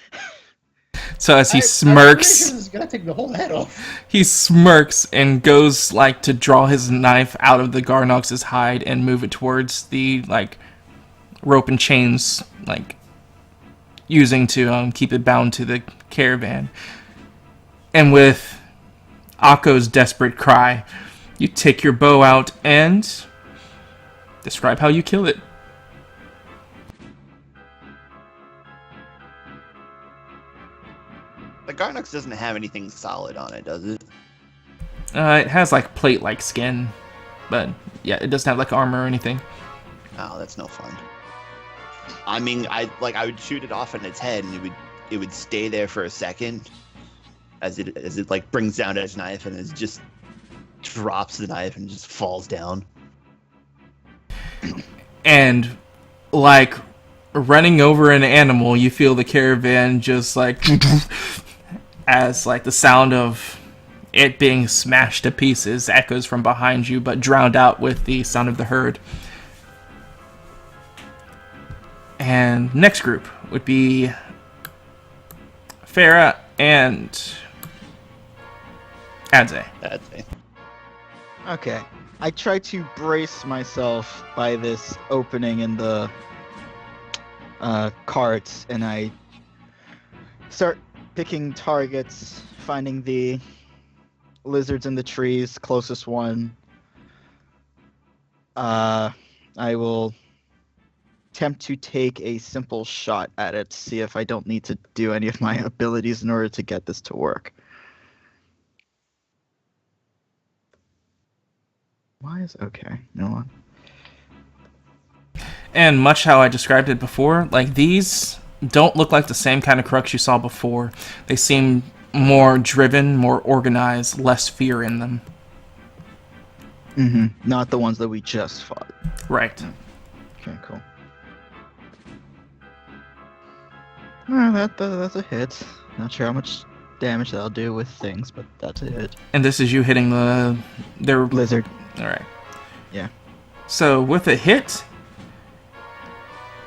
B: So as he
D: I'm
B: smirks,
D: pretty sure this is gonna take the whole head off.
B: he smirks and goes like to draw his knife out of the Garnox's hide and move it towards the like rope and chains, like using to keep it bound to the caravan. And with Akko's desperate cry, you take your bow out and describe how you kill it.
E: The Garnox doesn't have anything solid on it, does it?
B: It has like plate-like skin, but yeah, it doesn't have like armor or anything.
E: Oh, that's no fun. I mean, I would shoot it off in its head, and it would stay there for a second, as it like brings down its knife, and it just drops the knife and just falls down.
B: And like running over an animal, you feel the caravan just like as like the sound of it being smashed to pieces echoes from behind you, but drowned out with the sound of the herd. And next group would be Farah and Adze.
E: That's it.
A: Okay. I try to brace myself by this opening in the carts, and I start picking targets, finding the lizards in the trees, closest one. I will attempt to take a simple shot at it, see if I don't need to do any of my abilities in order to get this to work. Why is okay? No one.
B: And much how I described it before, like these don't look like the same kind of crux you saw before. They seem more driven, more organized, less fear in them.
A: Mm-hmm. Not the ones that we just fought.
B: Right.
A: Okay, cool. That's a hit. Not sure how much damage that'll do with things, but that's a hit.
B: And this is you hitting their
A: Lizard.
B: All right.
A: Yeah.
B: So with a hit,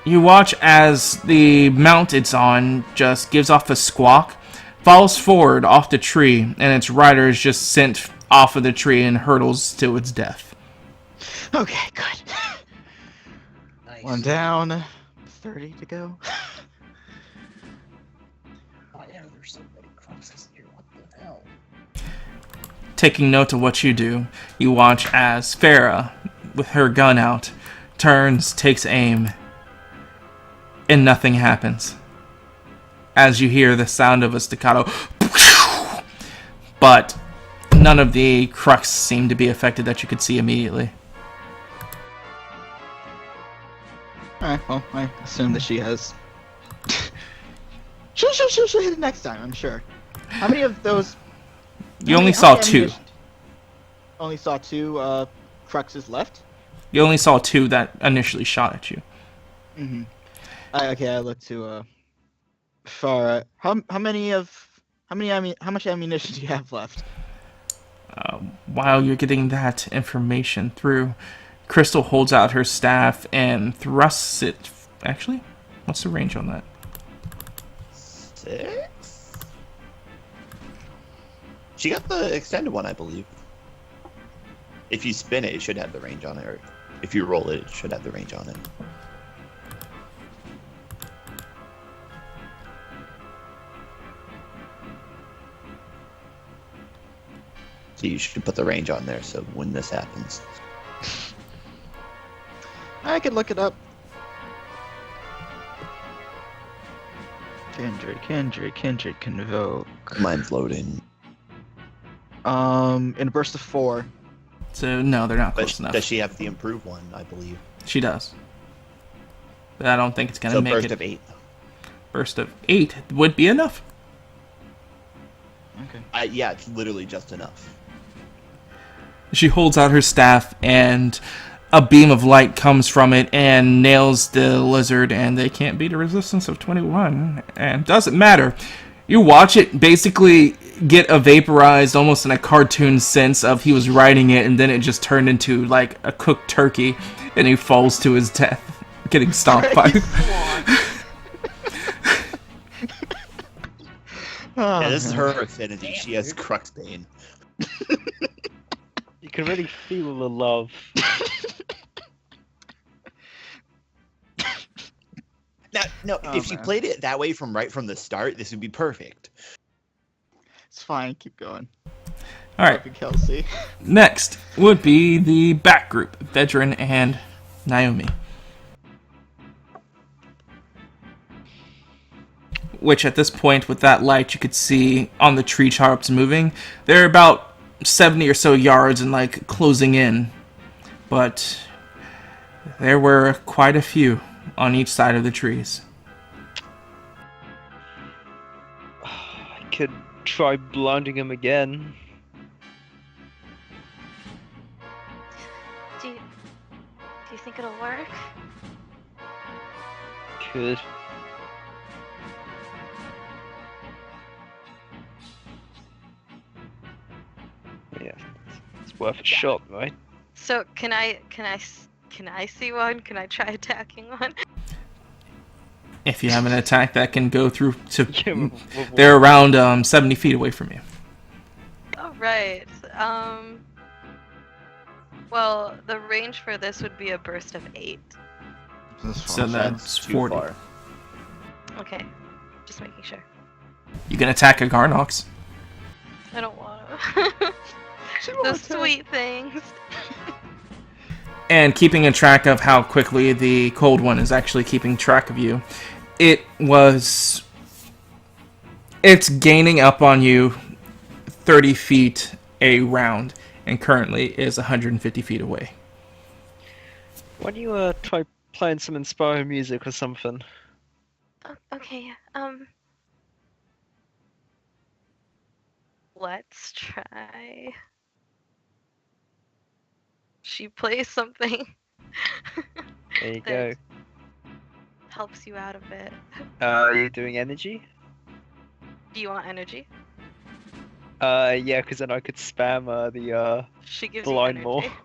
B: you watch as the mount it's on just gives off a squawk, falls forward off the tree, and its rider is just sent off of the tree and hurtles to its death.
A: Okay, good.
D: Nice.
A: One down. 30 to go.
D: Oh yeah, there's so many crosses here. What the hell?
B: Taking note of what you do, you watch as Farah, with her gun out, turns, takes aim, and nothing happens. As you hear the sound of a staccato, but none of the crux seem to be affected that you could see immediately.
A: Alright, well, I assume that she has... she'll hit it next time, I'm sure. How many of those...
B: You only saw two.
A: Only saw two cruxes left?
B: You only saw two that initially shot at you.
A: Mm-hmm. I look to Farah. How much ammunition do you have left?
B: While you're getting that information through, Crystal holds out her staff and thrusts it. Actually, what's the range on that?
E: 6? She got the extended one, I believe. If you spin it, it should have the range on it. Or if you roll it, it should have the range on it. So you should put the range on there, so when this happens.
A: I could look it up. Kindred, convoke.
E: Mine's loading.
A: In a burst of 4.
B: So, no, they're not
E: But
B: close enough.
E: does she have the improved one, I believe?
B: She does. But I don't think it's going to
E: So
B: make
E: burst
B: it.
E: of 8.
B: Burst of 8 would be enough.
A: Okay.
E: Yeah, it's literally just enough.
B: She holds out her staff, and a beam of light comes from it and nails the lizard, and they can't beat a resistance of 21. And doesn't matter. You watch it basically get vaporized almost in a cartoon sense of he was riding it, and then it just turned into like a cooked turkey, and he falls to his death, getting stomped by.
A: Oh,
E: Yeah, this is
A: man.
E: her affinity. She has Cruxbane.
C: You can really feel the love.
E: No,
A: Oh,
E: if she
A: man.
E: played it that way from the start, this would be perfect.
A: It's fine, keep going.
B: Alright,
A: Love you, Kelsey.
B: next would be the back group, Vedran and Naomi. Which at this point, with that light, you could see on the tree tops moving. They're about 70 or so yards and like closing in. But there were quite a few on each side of the trees.
C: I could try blinding him again.
F: Do you think it'll work?
C: Could. Yeah, it's worth a shot, right?
F: So can I see one? Can I try attacking one?
B: If you have an attack that can go through to...
C: Yeah,
B: They're around 70 feet away from you.
F: All right. Well, the range for this would be a burst of 8.
B: So that's
E: Too
B: 40.
E: far.
F: Okay, just making sure.
B: You can attack a Garnox.
F: I don't want to. The sweet things.
B: and keeping a track of how quickly the cold one is actually keeping track of you, it's gaining up on you 30 feet a round, and currently is 150 feet away.
C: Why don't you try playing some inspiring music or something?
F: Okay. Let's try. She plays something
C: There you
F: that
C: go.
F: helps you out a bit.
C: Are you doing energy?
F: Do you want energy?
C: Yeah, because then I could spam the
F: She gives
C: blind
F: you
C: more.
F: energy.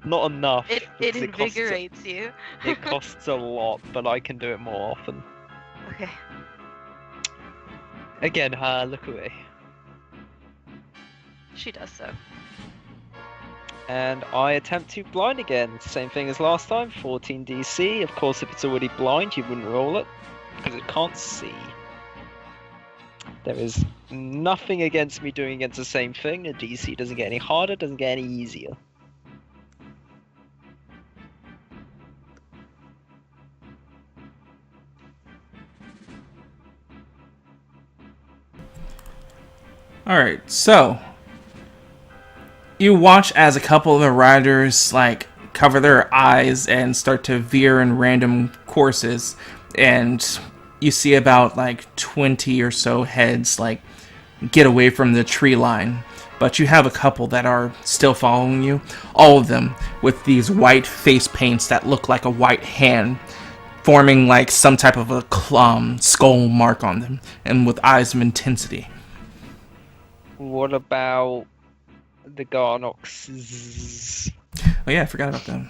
C: Not enough.
F: It
C: because
F: invigorates you.
C: It costs a lot, but I can do it more often.
F: Okay.
C: Again, look away.
F: She does so.
C: And I attempt to blind again. Same thing as last time, 14 DC. Of course, if it's already blind, you wouldn't roll it, because it can't see. There is nothing against me doing against the same thing. The DC doesn't get any harder, doesn't get any easier.
B: Alright, so you watch as a couple of the riders like cover their eyes and start to veer in random courses, and you see about like 20 or so heads like get away from the tree line. But you have a couple that are still following you, all of them with these white face paints that look like a white hand, forming like some type of a skull mark on them, and with eyes of intensity.
C: What about the Garnox?
B: Oh yeah, I forgot about them.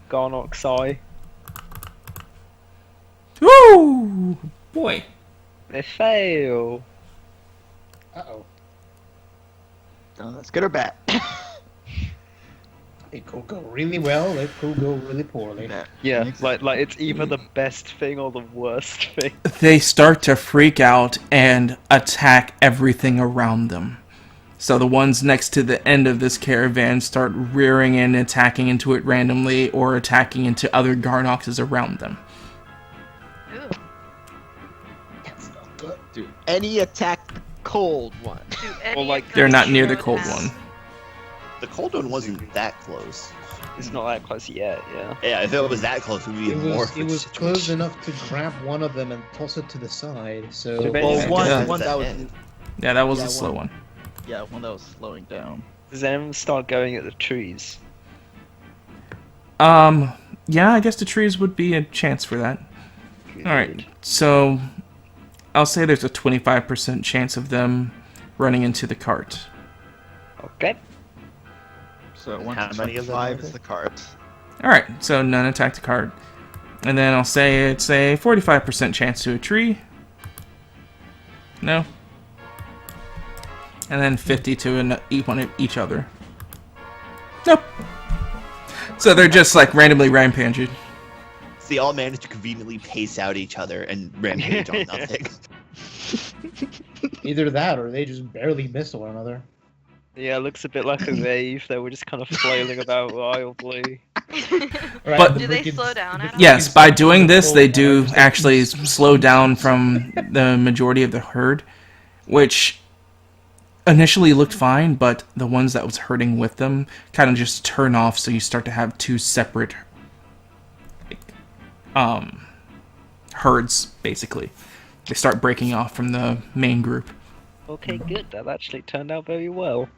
C: Garnox Eye.
B: Woo! Boy.
C: They fail.
D: Uh-oh.
A: Oh, that's good or bad?
D: It could go really well, it could go really poorly.
C: Yeah,
A: Makes
C: like it's either the best thing or the worst thing.
B: They start to freak out and attack everything around them. So the ones next to the end of this caravan start rearing in, attacking into it randomly, or attacking into other Garnoxes around them.
F: Ooh.
D: That's not good.
A: Do any attack the cold one?
F: Do any
C: like,
F: of
B: They're
F: those
B: not near the
F: show
B: cold
F: down?
B: one.
E: The cold one wasn't that close.
C: It's not that close yet, yeah.
E: Yeah, if it was that close, it would be
D: It
E: even more.
D: was, it was close enough to grab one of them and toss it to the side, so...
C: So
A: Well,
C: Yeah.
A: one,
E: Yeah.
A: one that was,
B: Yeah, that was
A: Yeah,
B: a slow
A: one.
B: one.
A: yeah, one that was slowing down.
C: Does anyone start going at the trees?
B: Yeah, I guess the trees would be a chance for that. Alright, so I'll say there's a 25% chance of them running into the cart.
C: Okay.
A: So
E: And
A: one
E: how
A: to
E: many of them
A: 25
E: are
A: is
E: there?
A: the cart.
B: Alright, so none attack the cart. And then I'll say it's a 45% chance to a tree. No. And then 50 to one of each other. Nope. So they're just like randomly rampaging.
E: So they all managed to conveniently pace out each other and rampage on nothing.
D: Either that, or they just barely missed one another.
C: Yeah, it looks a bit like a rave. They were just kind of flailing about wildly.
D: Right,
B: But-
D: the
F: Do they
D: freaking-
F: slow down at all?
B: Yes, by doing this, they do
D: Just like-
B: actually slow down from the majority of the herd, which initially looked fine, but the ones that was herding with them kind of just turn off, so you start to have two separate herds, basically. They start breaking off from the main group.
C: Okay, good. That actually turned out very well.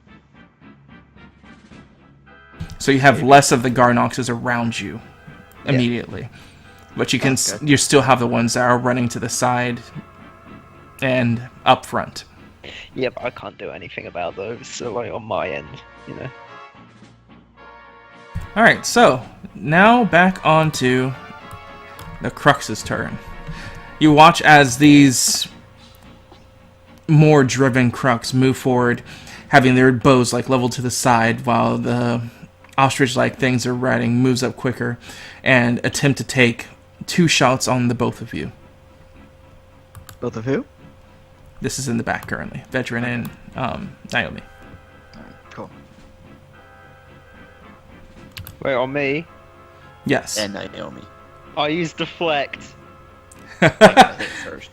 B: So you have less of the Garnoxes around you immediately. But you can
A: Okay.
B: you still have the ones that are running to the side and up front.
C: Yeah, but I can't do anything about those, so like on my end, you know.
B: Alright, so now back onto the Crux's turn. You watch as these more driven Crux move forward, having their bows like leveled to the side, while the ostrich-like things are riding moves up quicker and attempt to take 2 shots on the both of you.
A: Both of who?
B: This is in the back currently. Veteran and Naomi.
A: Alright, cool.
C: Wait, on me?
B: Yes.
E: And Naomi.
C: I used deflect.
E: I hit first.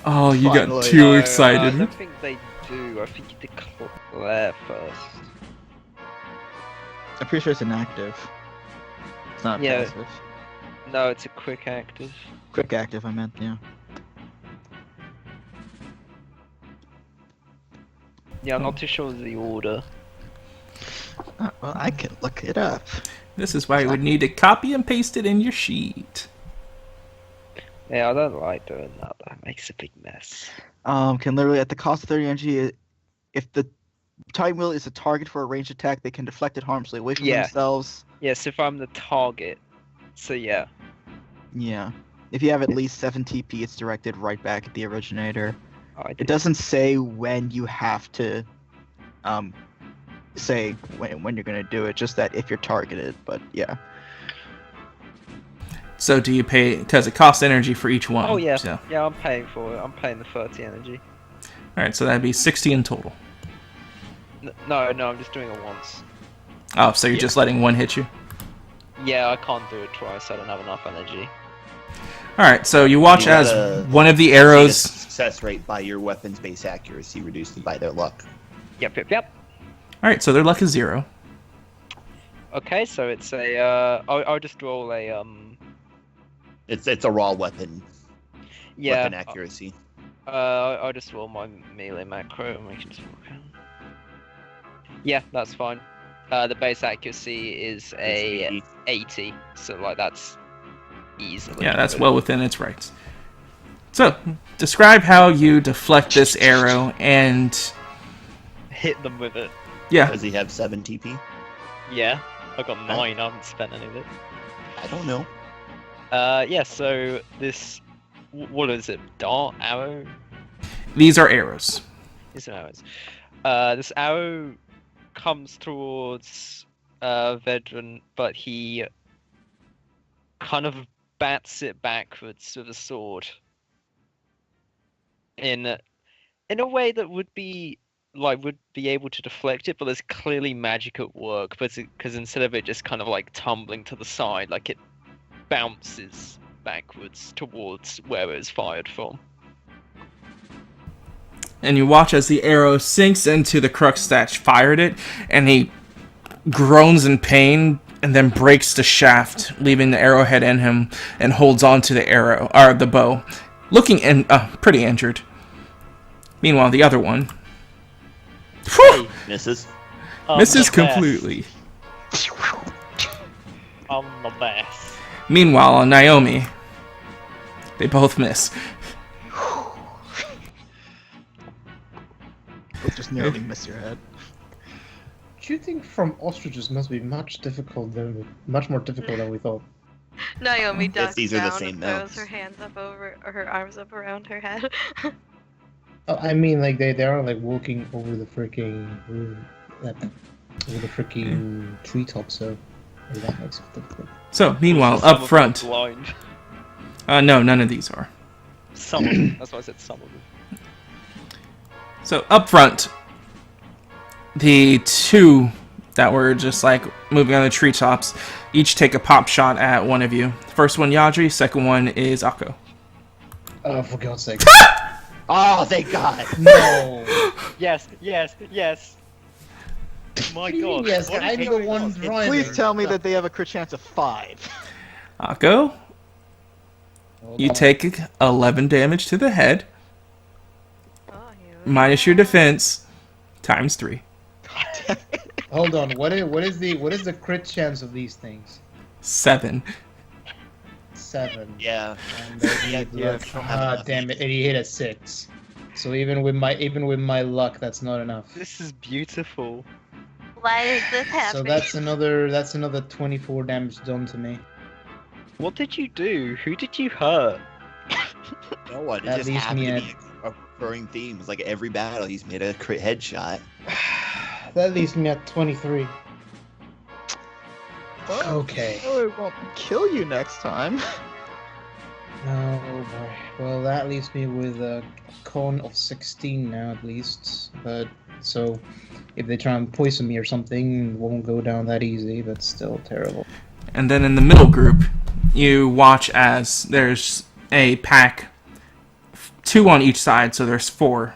B: Oh, you got
A: Finally.
B: too
C: No, I
B: excited.
C: don't think they do. I think you declare first.
A: I'm pretty sure it's inactive. It's not
C: Yeah.
A: passive.
C: No, it's a quick active.
A: Quick active, I meant, yeah.
C: Yeah, I'm not too sure of the order.
A: Well, I can look it up.
B: This is why you would need to copy and paste it in your sheet.
C: Yeah, I don't like doing that. That makes a big mess.
A: Can literally, at the cost of 30 energy, if the Titan Wheel is a target for a ranged attack, they can deflect it harmlessly away from
C: Yeah.
A: themselves.
C: Yes, if I'm the target. So yeah.
A: Yeah. If you have at least 7 TP, it's directed right back at the originator.
C: I
A: It doesn't say when you have to say when you're gonna do it, just that if you're targeted, but yeah.
B: So do you pay, because it costs energy for each one.
C: Oh yeah.
B: So.
C: Yeah, I'm paying for it. I'm paying the 30 energy.
B: Alright, so that'd be 60 in total.
C: No, I'm just doing it once.
B: Oh, so you're
C: Yeah.
B: just letting one hit you?
C: Yeah, I can't do it twice. I don't have enough energy.
B: Alright, so you watch
E: You
B: as
E: gotta
B: one of the
E: See the
B: arrows...
E: success rate by your weapon's base accuracy reduced by their luck.
C: Yep.
B: Alright, so their luck is 0.
C: Okay, so it's a. I'll just roll a.
E: It's a raw weapon.
C: Yeah.
E: Weapon accuracy.
C: I'll just roll my melee macro and we can just walk out. Yeah, that's fine. The base accuracy is a 80, so like that's easily.
B: Yeah, that's well within its rights. So, describe how you deflect this arrow and...
C: Hit them with it.
B: Yeah,
E: Does he have 7 TP?
C: Yeah, I got 9. I haven't spent any of it.
E: I don't know.
C: Yeah. So this, what is it? Dart, arrow?
B: these are arrows.
C: These are arrows. This arrow comes towards Vedran, but he kind of bats it backwards with a sword. In a way that would be able to deflect it, but there's clearly magic at work. But because instead of it just kind of like tumbling to the side, like it bounces backwards towards where it was fired from.
B: And you watch as the arrow sinks into the crux that fired it, and he groans in pain and then breaks the shaft, leaving the arrowhead in him, and holds on to the arrow, or the bow, looking pretty injured. Meanwhile, the other one
E: Misses.
B: misses completely.
C: I'm the best.
B: Meanwhile, on Naomi, they both miss.
A: You'll just nearly miss your head.
D: Shooting from ostriches must be much more difficult than we thought.
F: Naomi ducks
E: these are the
F: down
E: same
F: and throws
E: mounts.
F: her hands up over, or her arms up around her head.
D: Oh, I mean, like they are like walking over the freaking treetop, so maybe that makes it difficult.
B: So, meanwhile,
C: Some
B: up
C: of them
B: front,
C: blind.
B: no, none of these are.
C: Some of them. That's why I said some of them.
B: So, up front, the two that were just like moving on the treetops each take a pop shot at one of you. First one, Yadri. Second one is Akko.
D: Oh, for God's sake!
E: Oh, thank God!
D: No.
C: Yes. My God.
D: Yes,
C: what is
D: I'm the
C: going
D: one
C: on?
D: driving.
A: Please tell me that they have a crit chance of 5.
B: Akko,
D: Hold
B: you
D: on.
B: take 11 damage to the head,
F: Oh,
B: minus your defense, times 3.
D: Hold on. What is the crit chance of these things?
B: 7.
D: 7.
E: Yeah.
D: And
E: Yeah,
D: look,
E: don't have enough.
D: damn it! And he hit a 6. So even with my luck, that's not enough.
C: This is beautiful.
F: Why is this
D: So
F: happening?
D: that's another 24 damage done to me.
C: What did you do? Who did you hurt?
E: No one. It
D: That
E: just
D: leaves
E: happened
D: me
E: to
D: at-
E: be a recurring theme. It's like every battle he's made a crit headshot.
D: That leaves me at 23. Okay.
A: Oh, it won't kill you next time.
D: Oh boy. Well, that leaves me with a con of 16 now at least. But So if they try and poison me or something, it won't go down that easy, but still terrible.
B: And then in the middle group, you watch as there's a pack, 2 on each side, so there's 4.